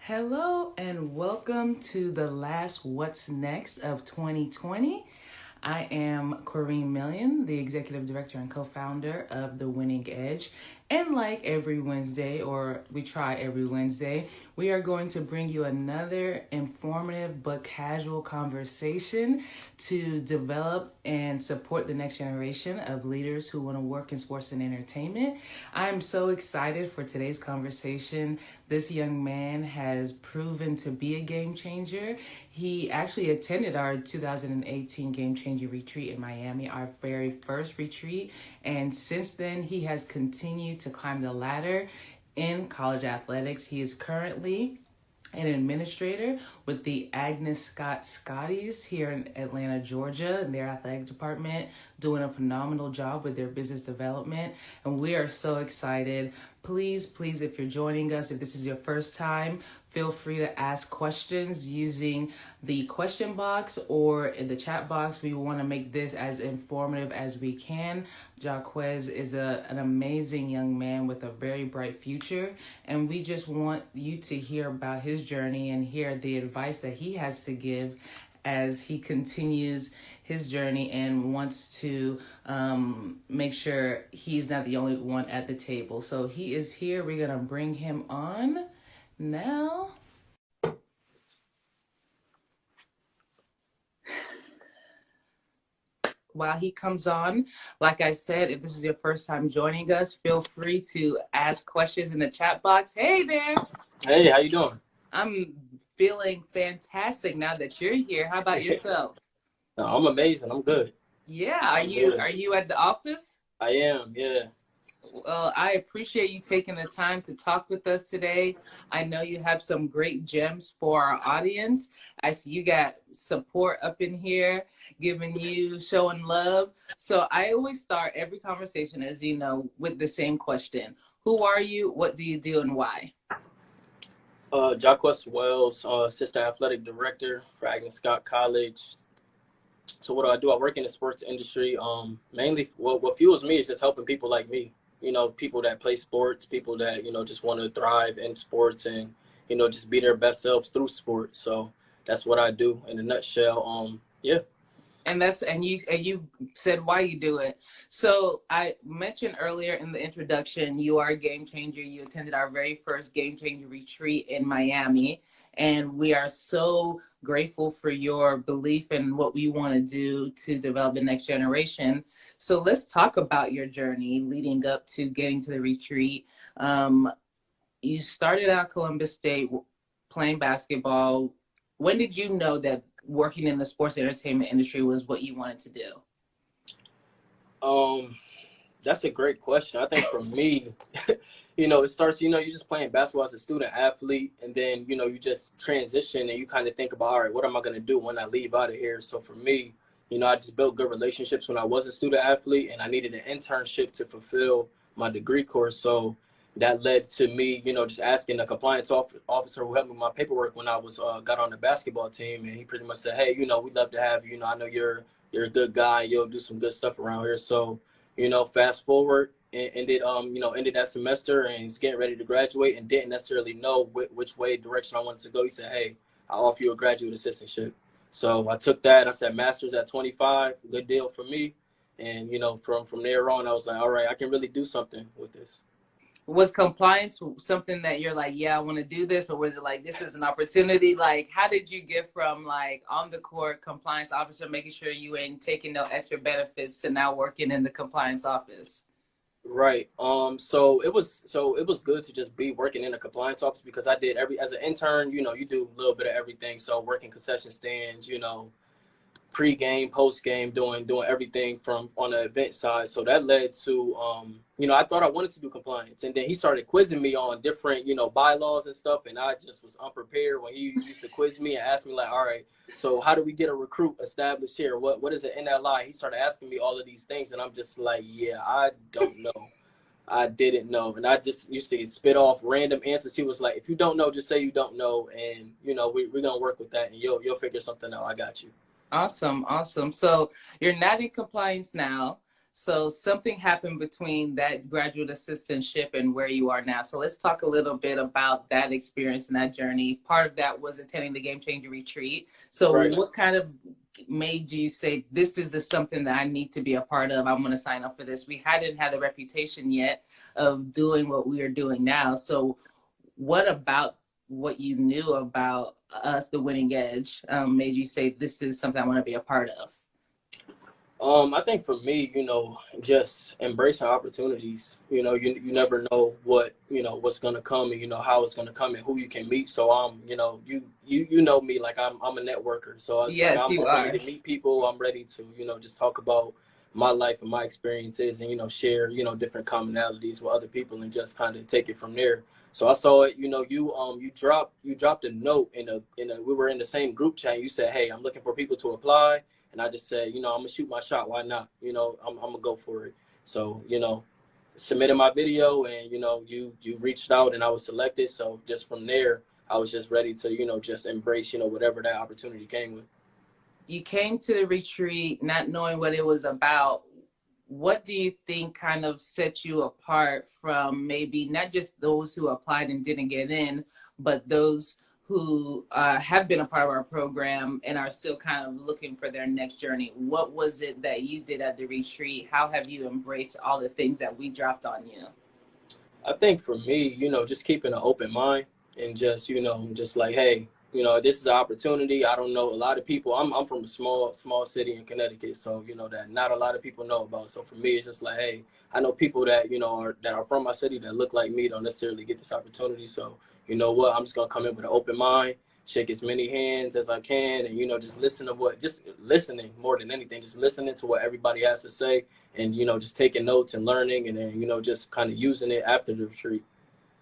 Hello and welcome to the last What's Next of 2020. I am Corrine Million, the Executive Director and Co-Founder of The Winning Edge. And like every Wednesday, or we try every Wednesday, we are going to bring you another informative but casual conversation to develop and support the next generation of leaders who want to work in sports and entertainment. I'm so excited for today's conversation. This young man has proven to be a game changer. He actually attended our 2018 Game Changer retreat in Miami, our very first retreat. And since then, he has continued to climb the ladder in college athletics. He is currently an administrator with the Agnes Scott Scotties here in Atlanta, Georgia, in their athletic department, doing a phenomenal job with their business development. And we are so excited. Please, if you're joining us, if this is your first time, feel free to ask questions using the question box or in the chat box. We want to make this as informative as we can. Jacques is an amazing young man with a very bright future, and we just want you to hear about his journey and hear the advice that he has to give as he continues his journey and wants to make sure he's not the only one at the table. So he is here. We're going to bring him on now. While he comes on, like I said, if this is your first time joining us, feel free to ask questions in the chat box. Hey there. Hey, how you doing? I'm feeling fantastic now that you're here. How about yourself? No, I'm amazing. I'm good. Yeah. Are you at the office? I am, yeah. Well, I appreciate you taking the time to talk with us today. I know you have some great gems for our audience. I see you got support up in here, giving you, showing love. So I always start every conversation, as you know, with the same question. Who are you? What do you do? And why? Jacques Wells, Assistant Athletic Director for Agnes Scott College. So what do? I work in the sports industry. Mainly, what fuels me is just helping people like me. You know, people that play sports, people that, just want to thrive in sports and, just be their best selves through sports. So that's what I do in a nutshell. Yeah. And you said why you do it. So I mentioned earlier in the introduction, you are a game changer. You attended our very first Game Changer retreat in Miami. And we are so grateful for your belief in what we want to do to develop the next generation. So let's talk about your journey leading up to getting to the retreat. You started out Columbus State playing basketball. When did you know that working in the sports entertainment industry was what you wanted to do? That's a great question. I think for me, it starts, you're just playing basketball as a student athlete, and then, you just transition and you kind of think about, all right, what am I going to do when I leave out of here? So for me, I just built good relationships when I was a student athlete, and I needed an internship to fulfill my degree course. So that led to me, just asking a compliance officer who helped me with my paperwork when I was got on the basketball team, and he pretty much said, hey, we'd love to have you. I know you're a good guy. You'll do some good stuff around here. So, fast forward, ended that semester, and he's getting ready to graduate, and didn't necessarily know which direction I wanted to go. He said, hey, I'll offer you a graduate assistantship. So I took that. I said master's at 25, good deal for me. And, from there on, I was like, all right, I can really do something with this. Was compliance something that you're like, yeah, I want to do this? Or was it like, this is an opportunity? Like, how did you get from like on the court compliance officer, making sure you ain't taking no extra benefits, to now working in the compliance office? Right. So it was good to just be working in a compliance office, because I did as an intern, you do a little bit of everything. So working concession stands, pre-game, post-game, doing everything from on the event side. So that led to, I thought I wanted to do compliance. And then he started quizzing me on different, bylaws and stuff. And I just was unprepared when he used to quiz me and ask me like, all right, so how do we get a recruit established here? What is an NLI? He started asking me all of these things. And I'm just like, yeah, I don't know. I didn't know. And I just used to spit off random answers. He was like, if you don't know, just say you don't know. And, we're going to work with that, and you'll figure something out. I got you. Awesome. So you're not in compliance now. So something happened between that graduate assistantship and where you are now. So let's talk a little bit about that experience and that journey. Part of that was attending the Game Changer retreat. So Right. what kind of made you say, this is the something that I need to be a part of? I'm going to sign up for this. We hadn't had the reputation yet of doing what we are doing now. So what about what you knew about us, the Winning Edge, made you say, this is something I want to be a part of? I think for me, just embracing opportunities. You never know what's gonna come, and how it's gonna come and who you can meet. So you know me, like I'm a networker. So it's like Yes, I'm, you I'm ready are. to meet people. I'm ready to just talk about my life and my experiences, and share different commonalities with other people, and just kind of take it from there. So I saw it. You dropped a note in a we were in the same group chat. You said, "Hey, I'm looking for people to apply." And I just said, I'm gonna shoot my shot. Why not? I'm gonna go for it. So, submitted my video, and you reached out, and I was selected. So just from there, I was just ready to just embrace whatever that opportunity came with. You came to the retreat not knowing what it was about. What do you think kind of set you apart from maybe not just those who applied and didn't get in, but those who have been a part of our program and are still kind of looking for their next journey? What was it that you did at the retreat? How have you embraced all the things that we dropped on you? I think for me, just keeping an open mind, and just like, hey, this is an opportunity. I don't know a lot of people. I'm from a small city in Connecticut, so that not a lot of people know about. So for me, it's just like, hey, I know people that are from my city that look like me don't necessarily get this opportunity. So you know what, I'm just gonna come in with an open mind, shake as many hands as I can, and just just listening more than anything, just listening to what everybody has to say, and just taking notes and learning, and then just kind of using it after the retreat.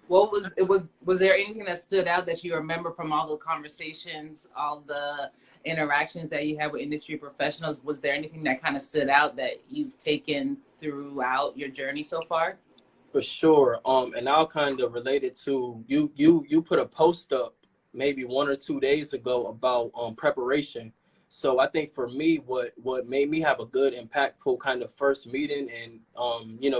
What was it was there anything that stood out that you remember from all the conversations, all the interactions that you had with industry professionals? Was there anything that kind of stood out that you've taken throughout your journey so far? For sure. And I'll kind of relate it to you put a post up maybe 1 or 2 days ago about preparation. So I think for me, what made me have a good, impactful kind of first meeting, and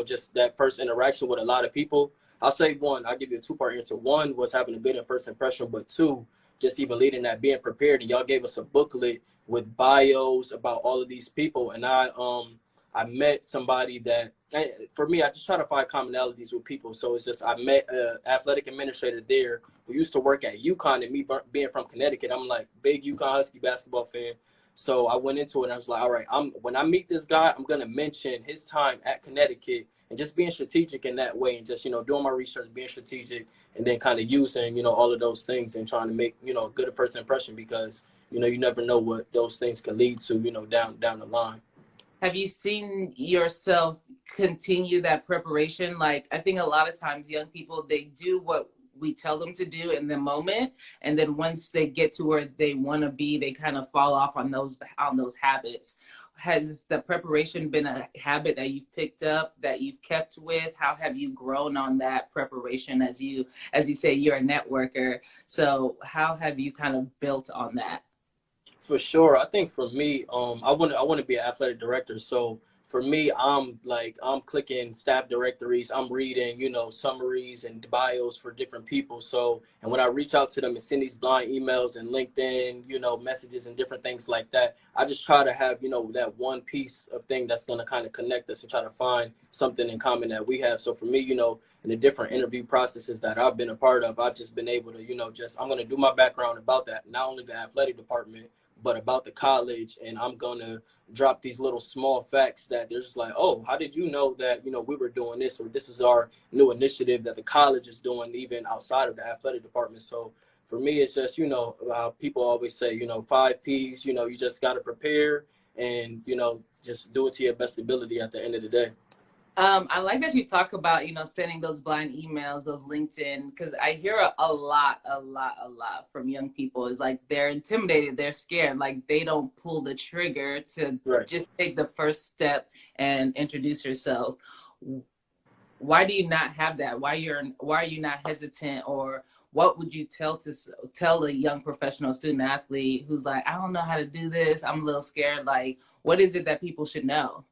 just that first interaction with a lot of people. I'll say one. I'll give you a two-part answer. One was having a good first impression, but two, just even leading that, being prepared. And y'all gave us a booklet with bios about all of these people, and I met somebody that, for me, I just try to find commonalities with people. So it's just, I met an athletic administrator there who used to work at UConn, and me being from Connecticut, I'm like big UConn Husky basketball fan. So I went into it and I was like, all right, when I meet this guy, I'm going to mention his time at Connecticut, and just being strategic in that way, and just, doing my research, being strategic, and then kind of using, all of those things, and trying to make, a good first impression, because, you never know what those things can lead to, down the line. Have you seen yourself continue that preparation? Like, I think a lot of times young people, they do what we tell them to do in the moment, and then once they get to where they want to be, they kind of fall off on those habits. Has the preparation been a habit that you've picked up, that you've kept with? How have you grown on that preparation? As you say, you're a networker, so how have you kind of built on that? For sure. I think for me, I want to be an athletic director. So for me, I'm clicking staff directories. I'm reading, summaries and bios for different people. So, and when I reach out to them and send these blind emails and LinkedIn, messages and different things like that, I just try to have, that one piece of thing that's going to kind of connect us, and try to find something in common that we have. So for me, in the different interview processes that I've been a part of, I've just been able to, I'm going to do my background about that, not only the athletic department, but about the college. And I'm going to drop these little small facts that they're just like, oh, how did you know that, we were doing this, or this is our new initiative that the college is doing, even outside of the athletic department. So for me, it's just, people always say, 5 Ps, you just got to prepare, and, just do it to your best ability at the end of the day. I like that you talk about, sending those blind emails, those LinkedIn, because I hear a lot from young people. Is like they're intimidated, they're scared, like they don't pull the trigger to Right. just take the first step and introduce yourself. Why do you not have that? Why are you not hesitant, or what would you tell a young professional student athlete who's like, I don't know how to do this, I'm a little scared? Like, what is it that people should know?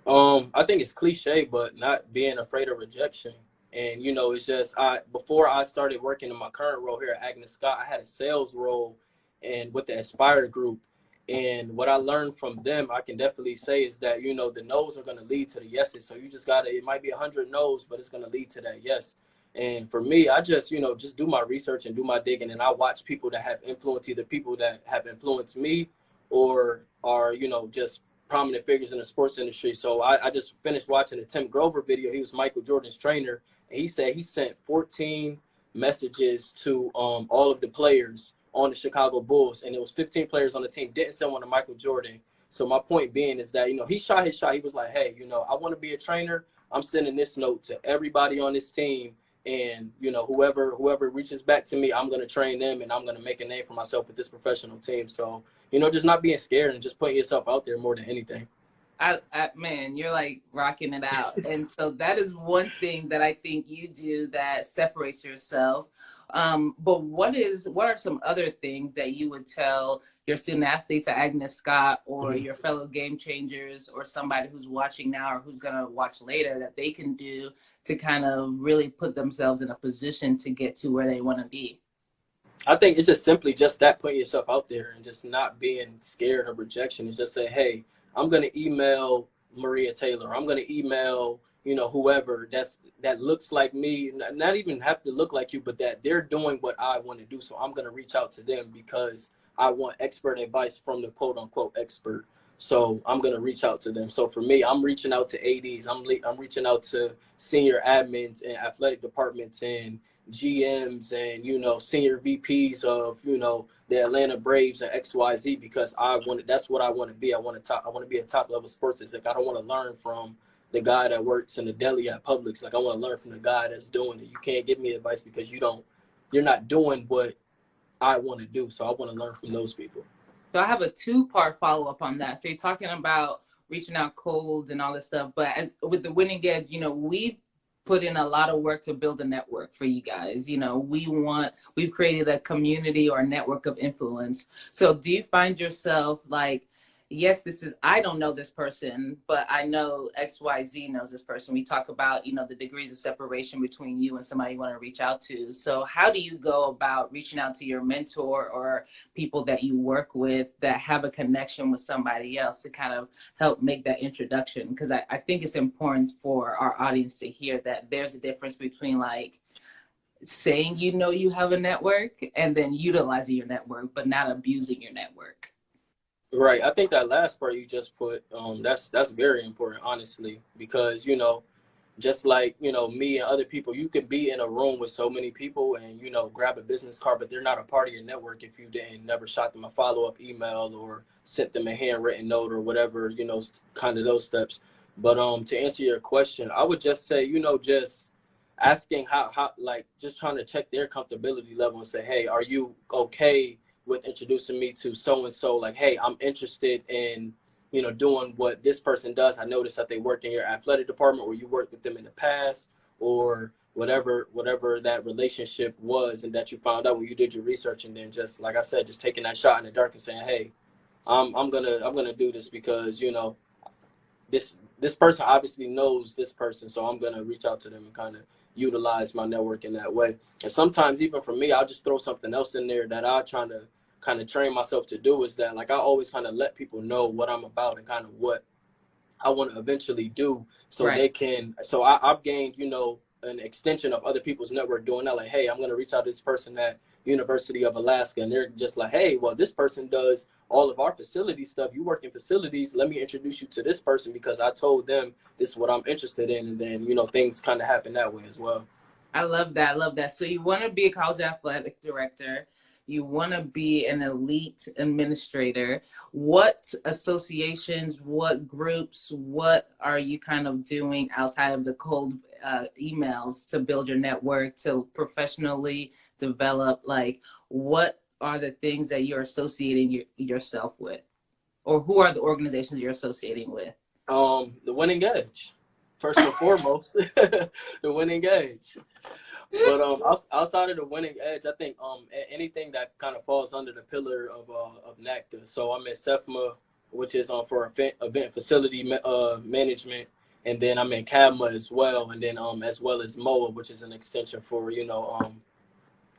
I think it's cliche, but not being afraid of rejection. And it's just before I started working in my current role here at Agnes Scott, I had a sales role and with the Aspire group. And what I learned from them, I can definitely say is that, the no's are gonna lead to the yeses. So you just it might be 100 no's, but it's gonna lead to that yes. And for me, I just, just do my research and do my digging, and I watch people that have influence, either people that have influenced me or are, just prominent figures in the sports industry. So I just finished watching a Tim Grover video. He was Michael Jordan's trainer, and he said he sent 14 messages to all of the players on the Chicago Bulls, and it was 15 players on the team. Didn't send one to Michael Jordan. So my point being is that he shot his shot. He was like, hey, I want to be a trainer. I'm sending this note to everybody on this team, and whoever reaches back to me, I'm gonna train them, and I'm gonna make a name for myself with this professional team. So just not being scared and just putting yourself out there more than anything. Man, you're like rocking it out. And so that is one thing that I think you do that separates yourself. But what are some other things that you would tell your student athletes at Agnes Scott or your fellow game changers or somebody who's watching now or who's going to watch later that they can do to kind of really put themselves in a position to get to where they want to be? I think it's just simply just that, putting yourself out there and just not being scared of rejection, and just say, hey, I'm going to email Maria Taylor. I'm going to email, whoever that looks like me, not even have to look like you, but that they're doing what I want to do. So I'm going to reach out to them because I want expert advice from the quote unquote expert. So I'm going to reach out to them. So for me, I'm reaching out to ADs. I'm reaching out to senior admins and athletic departments and GMs and senior VPs of the Atlanta Braves and XYZ, because that's what I want to be. I want to be a top level sports exec. I don't want to learn from the guy that works in the deli at Publix. Like, I want to learn from the guy that's doing it. You can't give me advice because you're not doing what I want to do. So I want to learn from those people. So I have a two-part follow-up on that. So you're talking about reaching out cold and all this stuff, but with the Winning Edge, we put in a lot of work to build a network for you guys. We've created a community or a network of influence. So do you find yourself like, yes, I don't know this person, but I know XYZ knows this person. We talk about, the degrees of separation between you and somebody you want to reach out to. So how do you go about reaching out to your mentor or people that you work with that have a connection with somebody else to kind of help make that introduction? Because I think it's important for our audience to hear that there's a difference between like saying you have a network and then utilizing your network, but not abusing your network. Right. I think that last part you just put, that's very important, honestly, because, just like, me and other people, you could be in a room with so many people and, grab a business card, but they're not a part of your network if you never shot them a follow-up email or sent them a handwritten note or whatever, kind of those steps. But to answer your question, I would just say, just asking how like just trying to check their comfortability level and say, hey, are you okay with introducing me to so-and-so? Like, hey, I'm interested in, doing what this person does. I noticed that they work in your athletic department, or you worked with them in the past, or whatever that relationship was, and that you found out when you did your research. And then just, like I said, just taking that shot in the dark and saying, hey, I'm gonna do this because, this person obviously knows this person. So I'm gonna reach out to them and kind of utilize my network in that way. And sometimes even for me, I'll just throw something else in there that I'm trying to kind of train myself to do, is that like I always kind of let people know what I'm about and kind of what I want to eventually do, so Right. they can. So I've gained, an extension of other people's network doing that. Like, hey, I'm going to reach out to this person at University of Alaska, and they're just like, hey, well, this person does all of our facility stuff. You work in facilities. Let me introduce you to this person because I told them this is what I'm interested in. And then, things kind of happen that way as well. I love that. I love that. So you want to be a college athletic director. You want to be an elite administrator. What associations, what groups, what are you kind of doing outside of the cold emails to build your network, to professionally develop? Like, what are the things that you're associating yourself with? Or who are the organizations you're associating with? The Winning Edge, first and foremost, the Winning Edge. But outside of the Winning Edge, I think anything that kind of falls under the pillar of NACDA. So I'm at SEFMA, which is for event facility management. And then I'm in CADMA as well, and then as well as MOA, which is an extension for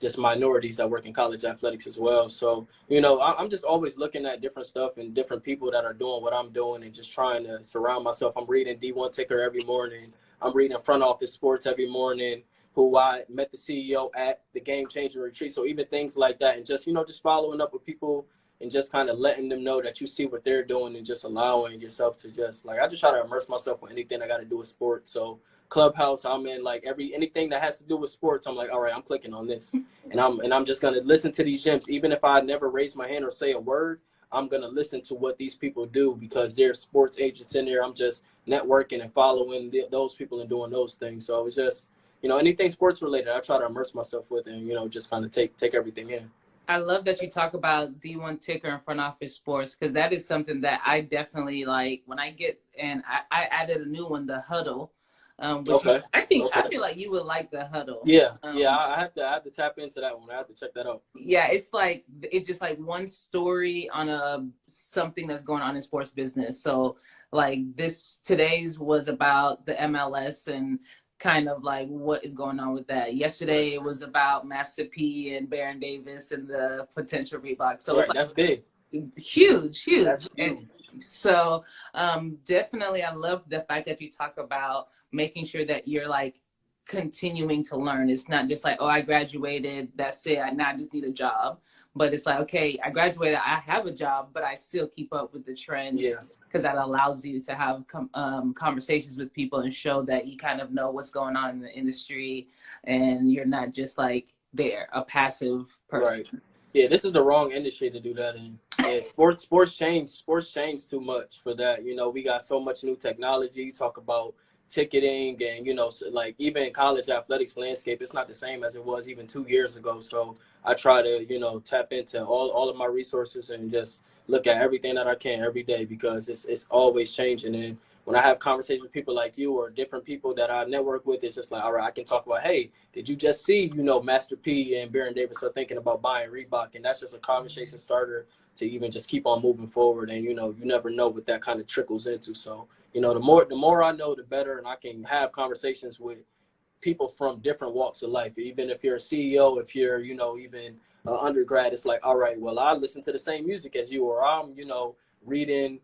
just minorities that work in college athletics as well. So, I'm just always looking at different stuff and different people that are doing what I'm doing and just trying to surround myself. I'm reading D1 Ticker every morning. I'm reading Front Office Sports every morning, who I met the CEO at the Game Changer Retreat. So even things like that, and just, just following up with people and just kind of letting them know that you see what they're doing and just allowing yourself to just, like, I just try to immerse myself with anything I got to do with sports. So Clubhouse, I'm in, like, anything that has to do with sports, I'm like, all right, I'm clicking on this. And I'm just going to listen to these gems. Even if I never raise my hand or say a word, I'm going to listen to what these people do because they're sports agents in there. I'm just networking and following those people and doing those things. So it was just, anything sports related, I try to immerse myself with and, just kind of take everything in. I love that you talk about D1 Ticker and Front Office Sports, because that is something that I definitely like when I get, and I added a new one, the Huddle. Okay. I feel like you would like the Huddle. Yeah. I have to tap into that one. I have to check that out. Yeah. It's just like one story on something that's going on in sports business. So like today's was about the MLS and kind of like what is going on with that. Yesterday it was about Master P and Baron Davis and the potential Reebok. So right, that's big. Huge. That's huge. And so definitely I love the fact that you talk about making sure that you're like continuing to learn. It's not just like, oh, I graduated, that's it, now I just need a job. But it's like, okay, I graduated, I have a job, but I still keep up with the trends because that allows you to have conversations with people and show that you kind of know what's going on in the industry and you're not just like a passive person. Right. Yeah, this is the wrong industry to do that in. Yeah, sports change too much for that. We got so much new technology. You talk about ticketing and, so like even college athletics landscape, it's not the same as it was even 2 years ago. So I try to, tap into all of my resources and just look at everything that I can every day because it's always changing. And when I have conversations with people like you or different people that I network with, it's just like, all right, I can talk about, hey, did you just see, Master P and Baron Davis are thinking about buying Reebok? And that's just a conversation starter to even just keep on moving forward. And, you never know what that kind of trickles into. So, the more I know, the better. And I can have conversations with people from different walks of life. Even if you're a CEO, if you're, even an undergrad, it's like, all right, well, I listen to the same music as you, or I'm, reading,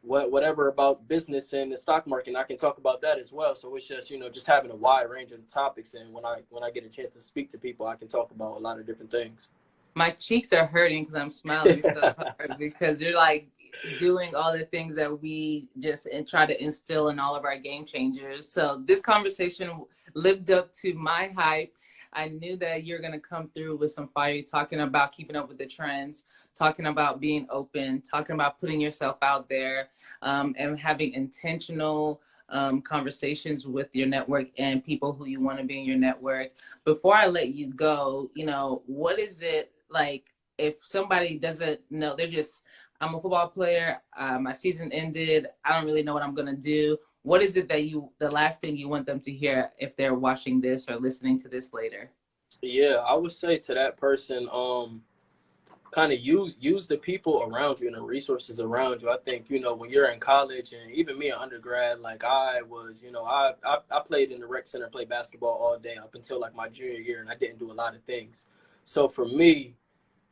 whatever about business and the stock market, and I can talk about that as well. So it's just, just having a wide range of topics. And when I get a chance to speak to people, I can talk about a lot of different things. My cheeks are hurting because I'm smiling so hard because you're like doing all the things that we just try to instill in all of our game changers. So this conversation lived up to my hype. I knew that you're going to come through with some fire, talking about keeping up with the trends, talking about being open, talking about putting yourself out there, and having intentional conversations with your network and people who you want to be in your network. Before I let you go, what is it like if somebody doesn't know, I'm a football player, my season ended, I don't really know what I'm going to do. What is it that the last thing you want them to hear if they're watching this or listening to this later? Yeah, I would say to that person, kind of use the people around you and the resources around you. I think, when you're in college and even me in undergrad, like I was, I played in the rec center, played basketball all day up until like my junior year, and I didn't do a lot of things. So for me,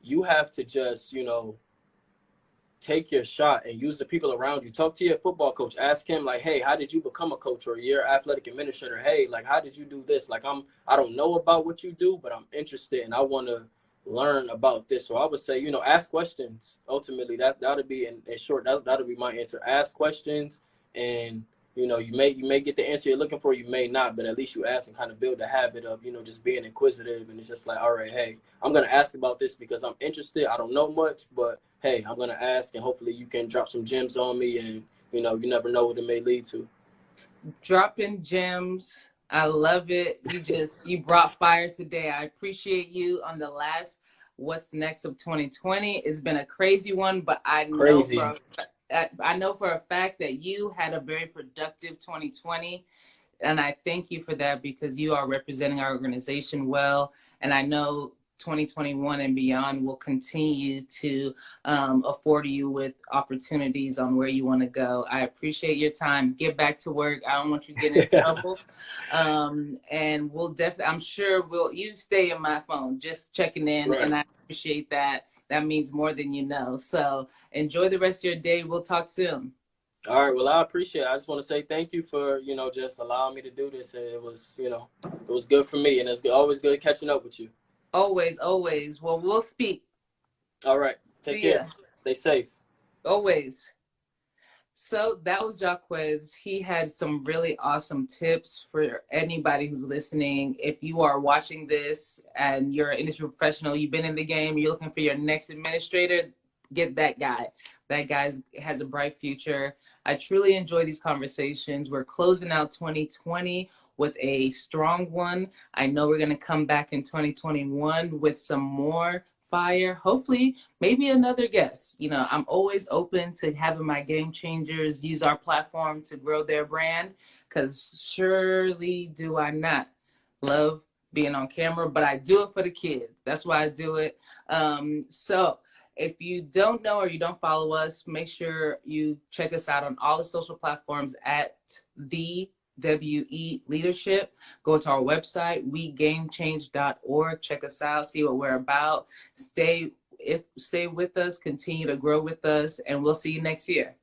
you have to just, take your shot and use the people around you. Talk to your football coach. Ask him like, hey, how did you become a coach? Or your athletic administrator, hey, like, how did you do this? Like, I don't know about what you do, but I'm interested and I want to learn about this. So I would say, ask questions. Ultimately, that'll be in short, that'll be my answer. Ask questions, and you may get the answer you're looking for, you may not, but at least you ask and kind of build a habit of, just being inquisitive. And it's just like, all right, hey, I'm going to ask about this because I'm interested. I don't know much, but hey, I'm going to ask, and hopefully you can drop some gems on me, and, you never know what it may lead to. Dropping gems. I love it. You brought fire today. I appreciate you on the last What's Next of 2020. It's been a crazy one, but I know for a fact that you had a very productive 2020. And I thank you for that because you are representing our organization well. And I know 2021 and beyond will continue to afford you with opportunities on where you want to go. I appreciate your time. Get back to work. I don't want you getting in trouble. And we'll definitely, I'm sure you stay in my phone, just checking in. Right. And I appreciate that. That means more than you know. So enjoy the rest of your day. We'll talk soon. All right. Well, I appreciate it. I just want to say thank you for, just allowing me to do this. It was, it was good for me, and it's always good catching up with you. Always, always. Well, we'll speak. All right. Take See care. ya. Stay safe. Always. So that was Jacques. He had some really awesome tips for anybody who's listening. If you are watching this and you're an industry professional, you've been in the game, you're looking for your next administrator, get that guy. That guy has a bright future. I truly enjoy these conversations. We're closing out 2020 with a strong one. I know we're going to come back in 2021 with some more fire. Hopefully, maybe another guest. I'm always open to having my game changers use our platform to grow their brand, because surely do I not love being on camera, but I do it for the kids. That's why I do it. So if you don't know or you don't follow us, make sure you check us out on all the social platforms at the WE Leadership. Go to our website, wegamechange.org. Check us out, see what we're about. Stay with us, continue to grow with us, and we'll see you next year.